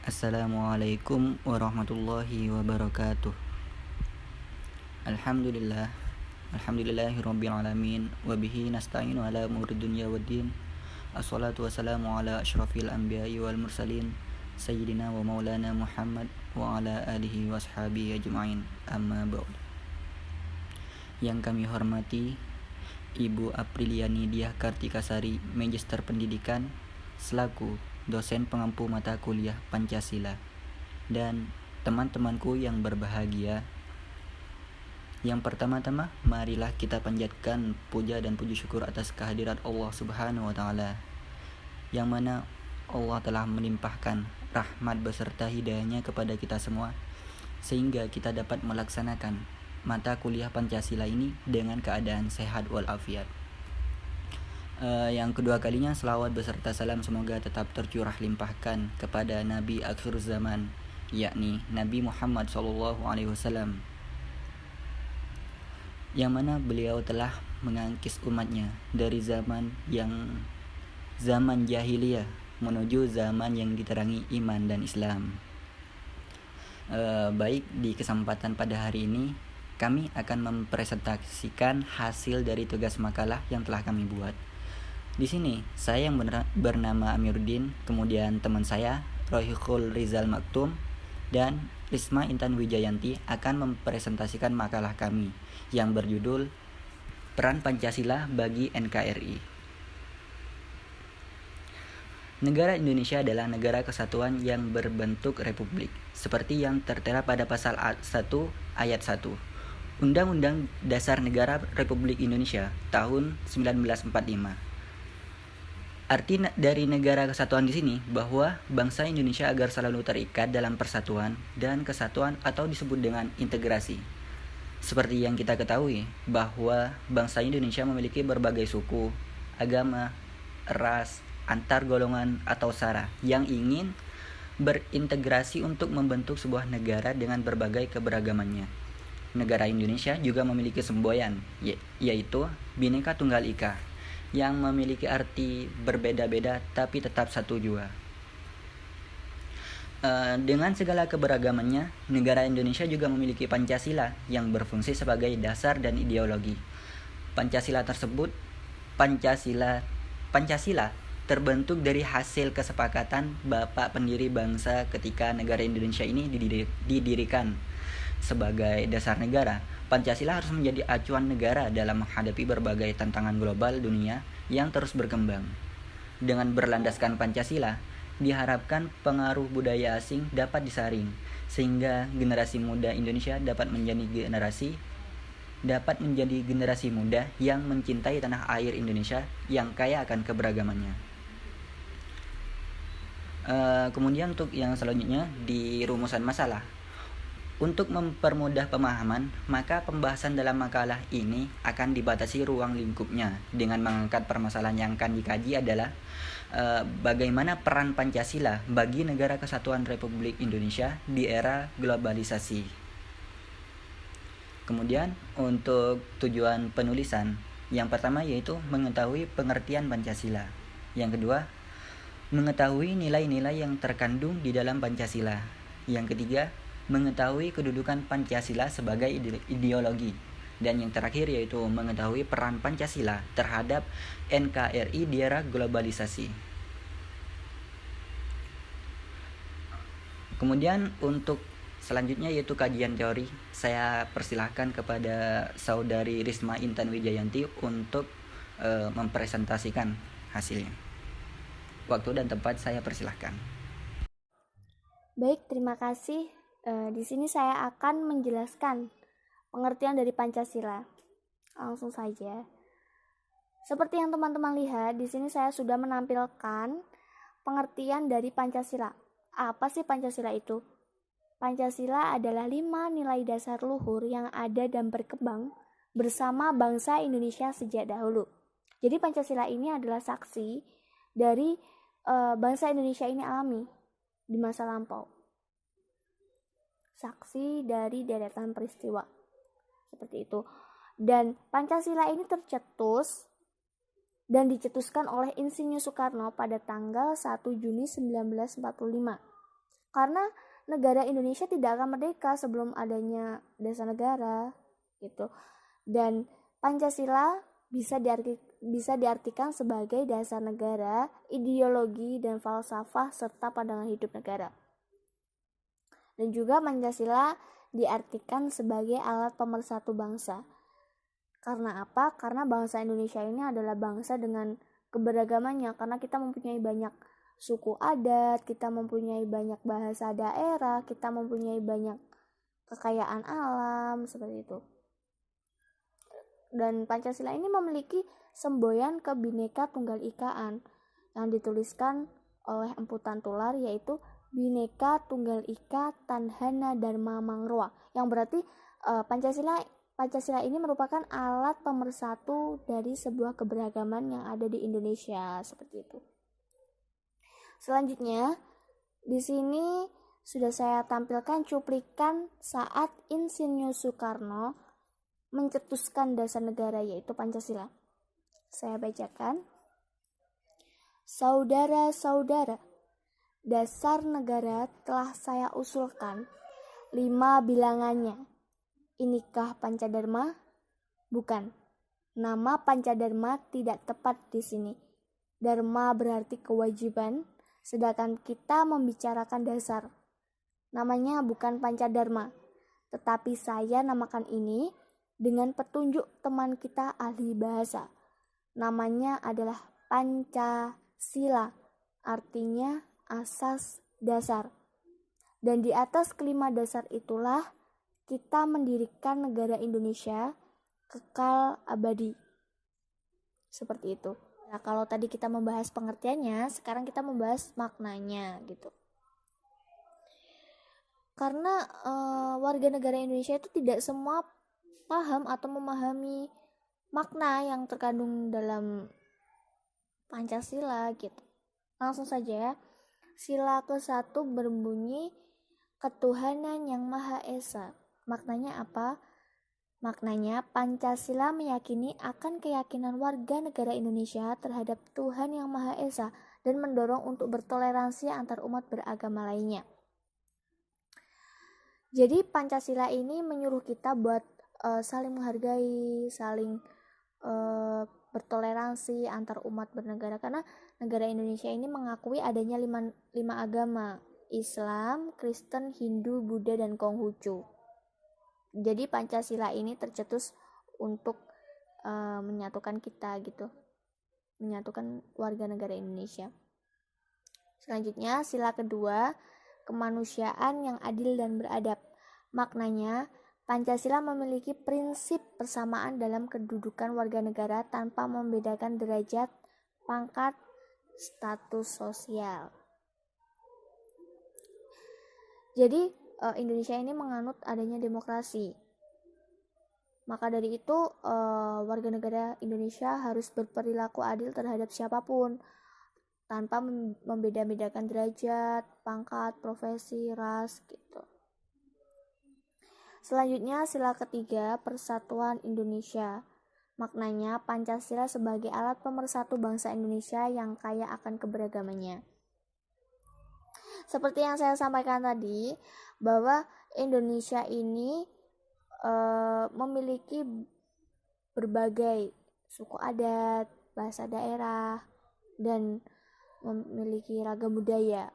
Assalamualaikum warahmatullahi wabarakatuh. Alhamdulillah. Alhamdulillahirabbil alamin wa bihi nasta'inu ala umuri dunya waddin. Assalatu wassalamu ala asyrafil anbiya'i wal mursalin sayyidina wa maulana Muhammad wa ala alihi washabihi ajma'in. Amma ba'd. Yang kami hormati Ibu Apriliani Diah Kartikasari, Magister Pendidikan selaku dosen pengampu mata kuliah Pancasila, dan teman-temanku yang berbahagia. Yang pertama-tama, marilah kita panjatkan puja dan puji syukur atas kehadirat Allah Subhanahu wa taala, yang mana Allah telah melimpahkan rahmat beserta hidayahnya kepada kita semua, sehingga kita dapat melaksanakan mata kuliah Pancasila ini dengan keadaan sehat walafiat. Yang kedua kalinya, selawat beserta salam semoga tetap tercurah limpahkan kepada Nabi akhir zaman, yakni Nabi Muhammad SAW, yang mana beliau telah mengangkis umatnya dari zaman jahiliyah menuju zaman yang diterangi iman dan Islam. Baik, di kesempatan pada hari ini kami akan mempresentasikan hasil dari tugas makalah yang telah kami buat. Di sini saya yang bernama Amiruddin, kemudian teman saya Rohikul Rizal Maktum dan Risma Intan Wijayanti akan mempresentasikan makalah kami yang berjudul Peran Pancasila bagi NKRI. Negara Indonesia adalah negara kesatuan yang berbentuk republik, seperti yang tertera pada pasal 1 ayat 1 Undang-Undang Dasar Negara Republik Indonesia tahun 1945. Arti dari negara kesatuan di sini bahwa bangsa Indonesia agar selalu terikat dalam persatuan dan kesatuan atau disebut dengan integrasi. Seperti yang kita ketahui bahwa bangsa Indonesia memiliki berbagai suku, agama, ras, antar golongan atau sara yang ingin berintegrasi untuk membentuk sebuah negara dengan berbagai keberagamannya. Negara Indonesia juga memiliki semboyan, yaitu Bhinneka Tunggal Ika, yang memiliki arti berbeda-beda tapi tetap satu jua. Dengan segala keberagamannya, negara Indonesia juga memiliki Pancasila yang berfungsi sebagai dasar dan ideologi. Pancasila terbentuk dari hasil kesepakatan Bapak pendiri bangsa ketika negara Indonesia ini didirikan. Sebagai dasar negara, Pancasila harus menjadi acuan negara dalam menghadapi berbagai tantangan global dunia yang terus berkembang. Dengan berlandaskan Pancasila, diharapkan pengaruh budaya asing dapat disaring, sehingga generasi muda Indonesia dapat menjadi generasi muda yang mencintai tanah air Indonesia yang kaya akan keberagamannya. Kemudian untuk yang selanjutnya, di rumusan masalah. Untuk mempermudah pemahaman, maka pembahasan dalam makalah ini akan dibatasi ruang lingkupnya dengan mengangkat permasalahan yang akan dikaji adalah bagaimana peran Pancasila bagi Negara Kesatuan Republik Indonesia di era globalisasi. Kemudian untuk tujuan penulisan, yang pertama yaitu mengetahui pengertian Pancasila. Yang kedua, mengetahui nilai-nilai yang terkandung di dalam Pancasila. Yang ketiga, mengetahui kedudukan Pancasila sebagai ideologi. Dan yang terakhir yaitu mengetahui peran Pancasila terhadap NKRI di era globalisasi. Kemudian untuk selanjutnya yaitu kajian teori, saya persilahkan kepada saudari Risma Intan Wijayanti untuk mempresentasikan hasilnya. Waktu dan tempat saya persilahkan. Baik, terima kasih. Di sini saya akan menjelaskan pengertian dari Pancasila. Langsung saja. Seperti yang teman-teman lihat, di sini saya sudah menampilkan pengertian dari Pancasila. Apa sih Pancasila itu? Pancasila adalah 5 nilai dasar luhur yang ada dan berkembang bersama bangsa Indonesia sejak dahulu. Jadi Pancasila ini adalah saksi dari bangsa Indonesia ini alami di masa lampau. Saksi dari deretan peristiwa seperti itu. Dan Pancasila ini tercetus dan dicetuskan oleh Insinyur Soekarno pada tanggal 1 Juni 1945. Karena negara Indonesia tidak akan merdeka sebelum adanya dasar negara gitu. Dan Pancasila bisa diartikan sebagai dasar negara, ideologi dan falsafah serta pandangan hidup negara. Dan juga Pancasila diartikan sebagai alat pemersatu bangsa. Karena apa? Karena bangsa Indonesia ini adalah bangsa dengan keberagamannya, karena kita mempunyai banyak suku adat, kita mempunyai banyak bahasa daerah, kita mempunyai banyak kekayaan alam, seperti itu. Dan Pancasila ini memiliki semboyan Bhinneka Tunggal Ikaan yang dituliskan oleh Empu Tantular, yaitu Bhinneka Tunggal Ika Tanhana Dharma Mangroa, yang berarti Pancasila ini merupakan alat pemersatu dari sebuah keberagaman yang ada di Indonesia, seperti itu. Selanjutnya, di sini sudah saya tampilkan cuplikan saat Insinyur Soekarno mencetuskan dasar negara, yaitu Pancasila. Saya bacakan. Saudara-saudara, dasar negara telah saya usulkan 5 bilangannya. Inikah Pancadharma? Bukan. Nama Pancadharma tidak tepat di sini. Dharma berarti kewajiban, sedangkan kita membicarakan dasar. Namanya bukan Pancadharma, tetapi saya namakan ini dengan petunjuk teman kita ahli bahasa. Namanya adalah Pancasila, artinya asas dasar. Dan di atas kelima dasar itulah kita mendirikan negara Indonesia kekal abadi. Seperti itu. Nah, kalau tadi kita membahas pengertiannya, sekarang kita membahas maknanya gitu. Karena warga negara Indonesia itu tidak semua paham atau memahami makna yang terkandung dalam Pancasila gitu. Langsung saja ya. Sila ke-1 berbunyi ketuhanan yang Maha Esa. Maknanya apa? Maknanya Pancasila meyakini akan keyakinan warga negara Indonesia terhadap Tuhan yang Maha Esa dan mendorong untuk bertoleransi antar umat beragama lainnya. Jadi Pancasila ini menyuruh kita buat saling menghargai, saling bertoleransi antar umat bernegara, karena negara Indonesia ini mengakui adanya lima agama: Islam, Kristen, Hindu, Buddha, dan Konghucu. Jadi Pancasila ini tercetus untuk menyatukan kita gitu, menyatukan warga negara Indonesia. Selanjutnya sila kedua, kemanusiaan yang adil dan beradab. Maknanya Pancasila memiliki prinsip persamaan dalam kedudukan warga negara tanpa membedakan derajat, pangkat, status sosial. Jadi Indonesia ini menganut adanya demokrasi. Maka dari itu warga negara Indonesia harus berperilaku adil terhadap siapapun tanpa membeda-bedakan derajat, pangkat, profesi, ras gitu. Selanjutnya sila ketiga, persatuan Indonesia. Maknanya Pancasila sebagai alat pemersatu bangsa Indonesia yang kaya akan keberagamannya. Seperti yang saya sampaikan tadi, bahwa Indonesia ini memiliki berbagai suku adat, bahasa daerah, dan memiliki ragam budaya.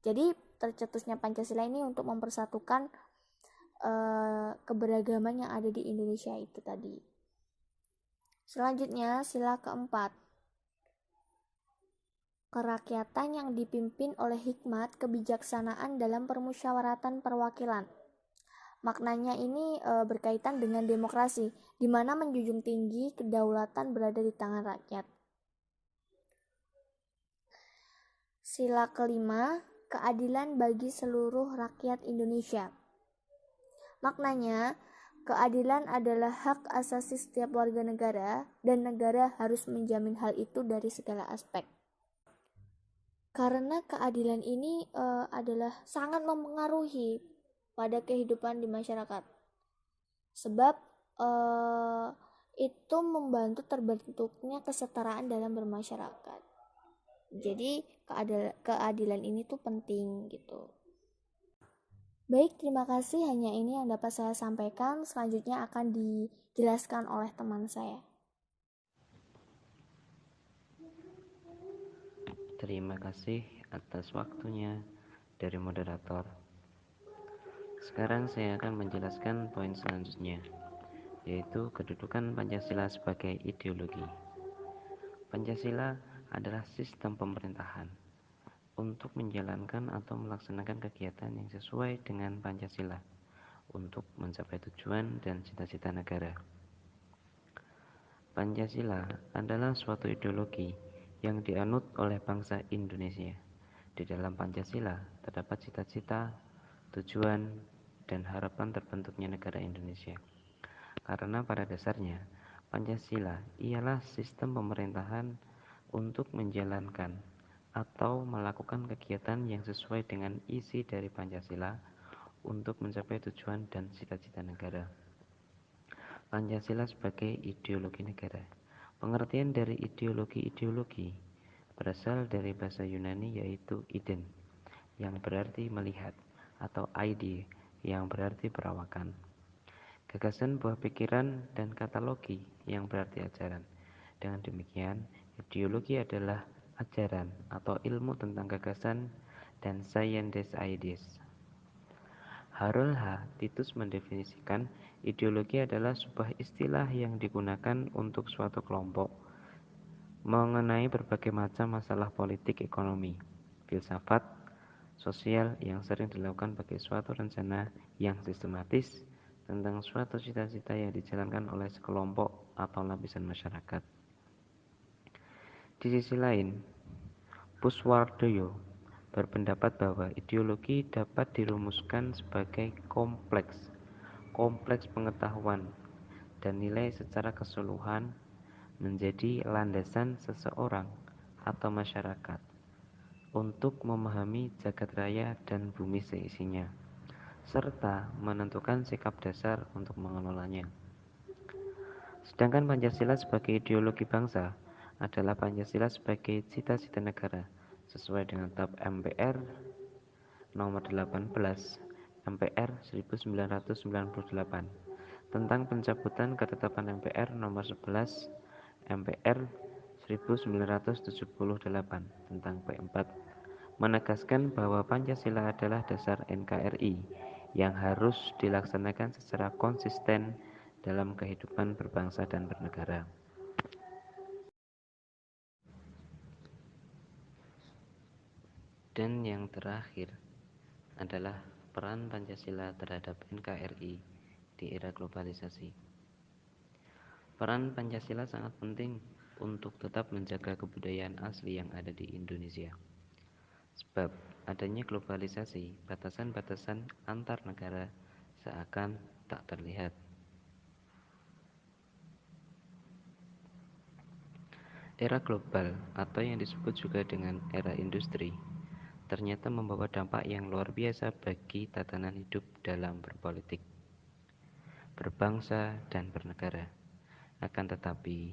Jadi tercetusnya Pancasila ini untuk mempersatukan keberagaman yang ada di Indonesia itu tadi. Selanjutnya sila keempat, kerakyatan yang dipimpin oleh hikmat kebijaksanaan dalam permusyawaratan perwakilan. Maknanya ini berkaitan dengan demokrasi, di mana menjunjung tinggi kedaulatan berada di tangan rakyat. Sila kelima, keadilan bagi seluruh rakyat Indonesia. Maknanya, keadilan adalah hak asasi setiap warga negara dan negara harus menjamin hal itu dari segala aspek. Karena keadilan ini adalah sangat mempengaruhi pada kehidupan di masyarakat. Sebab itu membantu terbentuknya kesetaraan dalam bermasyarakat. Jadi keadilan ini tuh penting gitu. Baik, terima kasih. Hanya ini yang dapat saya sampaikan. Selanjutnya akan dijelaskan oleh teman saya. Terima kasih atas waktunya dari moderator. Sekarang saya akan menjelaskan poin selanjutnya, yaitu kedudukan Pancasila sebagai ideologi. Pancasila adalah sistem pemerintahan untuk menjalankan atau melaksanakan kegiatan yang sesuai dengan Pancasila untuk mencapai tujuan dan cita-cita negara. Pancasila adalah suatu ideologi yang dianut oleh bangsa Indonesia. Di dalam Pancasila terdapat cita-cita, tujuan, dan harapan terbentuknya negara Indonesia. Karena pada dasarnya, Pancasila ialah sistem pemerintahan untuk menjalankan atau melakukan kegiatan yang sesuai dengan isi dari Pancasila untuk mencapai tujuan dan cita-cita negara. Pancasila sebagai ideologi negara. Pengertian dari ideologi berasal dari bahasa Yunani yaitu iden, yang berarti melihat, atau ide, yang berarti perawakan. Gagasan buah pikiran dan katalogi yang berarti ajaran. Dengan demikian, ideologi adalah ajaran atau ilmu tentang gagasan dan science ideas. Harold H. Titus mendefinisikan ideologi adalah sebuah istilah yang digunakan untuk suatu kelompok mengenai berbagai macam masalah politik, ekonomi, filsafat, sosial yang sering dilakukan bagi suatu rencana yang sistematis tentang suatu cita-cita yang dijalankan oleh sekelompok atau lapisan masyarakat. Di sisi lain, Puswardoyo berpendapat bahwa ideologi dapat dirumuskan sebagai kompleks pengetahuan dan nilai secara keseluruhan menjadi landasan seseorang atau masyarakat untuk memahami jagat raya dan bumi seisinya, serta menentukan sikap dasar untuk mengelolanya. Sedangkan Pancasila sebagai ideologi bangsa adalah Pancasila sebagai cita-cita negara sesuai dengan TAP MPR nomor 18 MPR 1998 tentang pencabutan ketetapan MPR nomor 11 MPR 1978 tentang P4 menegaskan bahwa Pancasila adalah dasar NKRI yang harus dilaksanakan secara konsisten dalam kehidupan berbangsa dan bernegara. Dan yang terakhir adalah peran Pancasila terhadap NKRI di era globalisasi. Peran Pancasila sangat penting untuk tetap menjaga kebudayaan asli yang ada di Indonesia. Sebab adanya globalisasi, batasan-batasan antar negara seakan tak terlihat. Era global atau yang disebut juga dengan era industri ternyata membawa dampak yang luar biasa bagi tatanan hidup dalam berpolitik, berbangsa, dan bernegara. Akan tetapi,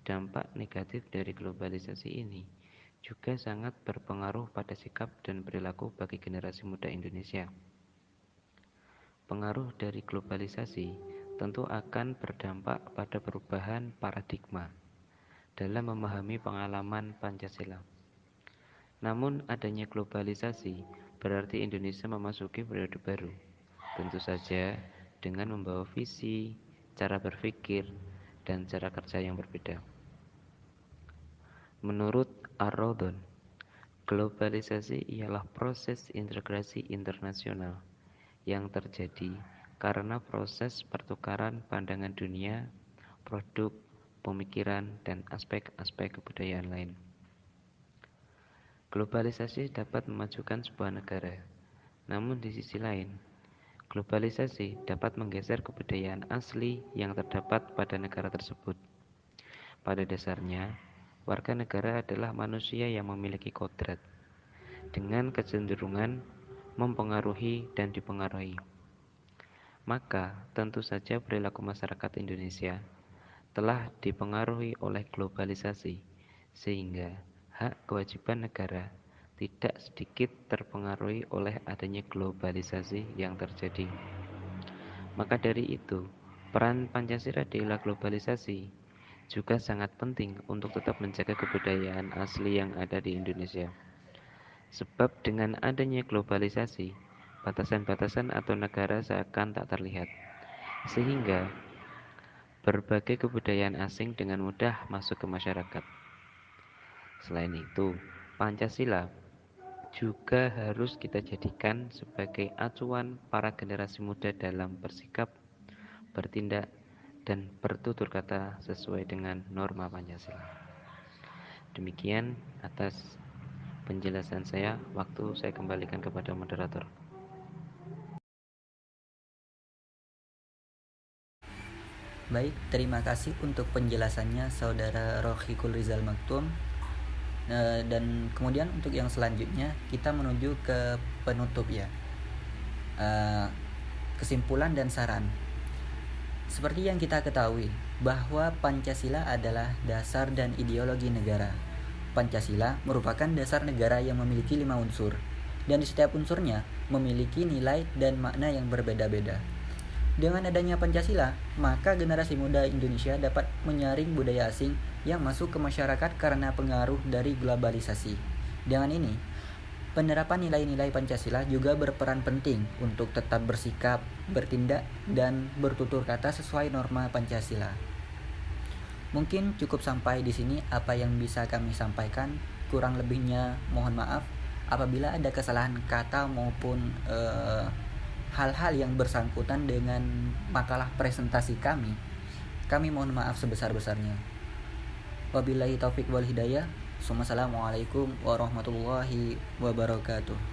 dampak negatif dari globalisasi ini juga sangat berpengaruh pada sikap dan perilaku bagi generasi muda Indonesia. Pengaruh dari globalisasi tentu akan berdampak pada perubahan paradigma dalam memahami pengalaman Pancasila. Namun adanya globalisasi berarti Indonesia memasuki periode baru, tentu saja dengan membawa visi, cara berpikir, dan cara kerja yang berbeda. Menurut Ar-Rodon, globalisasi ialah proses integrasi internasional yang terjadi karena proses pertukaran pandangan dunia, produk, pemikiran, dan aspek-aspek kebudayaan lain. Globalisasi dapat memajukan sebuah negara, namun di sisi lain, globalisasi dapat menggeser kebudayaan asli yang terdapat pada negara tersebut. Pada dasarnya, warga negara adalah manusia yang memiliki kodrat, dengan kecenderungan mempengaruhi dan dipengaruhi. Maka, tentu saja perilaku masyarakat Indonesia telah dipengaruhi oleh globalisasi, sehingga hak kewajiban negara tidak sedikit terpengaruhi oleh adanya globalisasi yang terjadi. Maka dari itu, peran Pancasila di era globalisasi juga sangat penting untuk tetap menjaga kebudayaan asli yang ada di Indonesia. Sebab dengan adanya globalisasi, batasan-batasan atau negara seakan tak terlihat, sehingga berbagai kebudayaan asing dengan mudah masuk ke masyarakat. Selain itu, Pancasila juga harus kita jadikan sebagai acuan para generasi muda dalam bersikap, bertindak, dan bertutur kata sesuai dengan norma Pancasila. Demikian atas penjelasan saya, waktu saya kembalikan kepada moderator. Baik, terima kasih untuk penjelasannya Saudara Rohikul Rizal Maktum. Dan kemudian untuk yang selanjutnya kita menuju ke penutup ya. Kesimpulan dan saran. Seperti yang kita ketahui bahwa Pancasila adalah dasar dan ideologi negara. Pancasila merupakan dasar negara yang memiliki 5 unsur, dan di setiap unsurnya memiliki nilai dan makna yang berbeda-beda. Dengan adanya Pancasila, maka generasi muda Indonesia dapat menyaring budaya asing yang masuk ke masyarakat karena pengaruh dari globalisasi. Dengan ini, penerapan nilai-nilai Pancasila juga berperan penting untuk tetap bersikap, bertindak, dan bertutur kata sesuai norma Pancasila. Mungkin cukup sampai di sini apa yang bisa kami sampaikan. Kurang lebihnya mohon maaf apabila ada kesalahan kata maupun hal-hal yang bersangkutan dengan makalah presentasi kami. Kami mohon maaf sebesar-besarnya. Wabillahi taufik wal hidayah. Wassalamualaikum warahmatullahi wabarakatuh.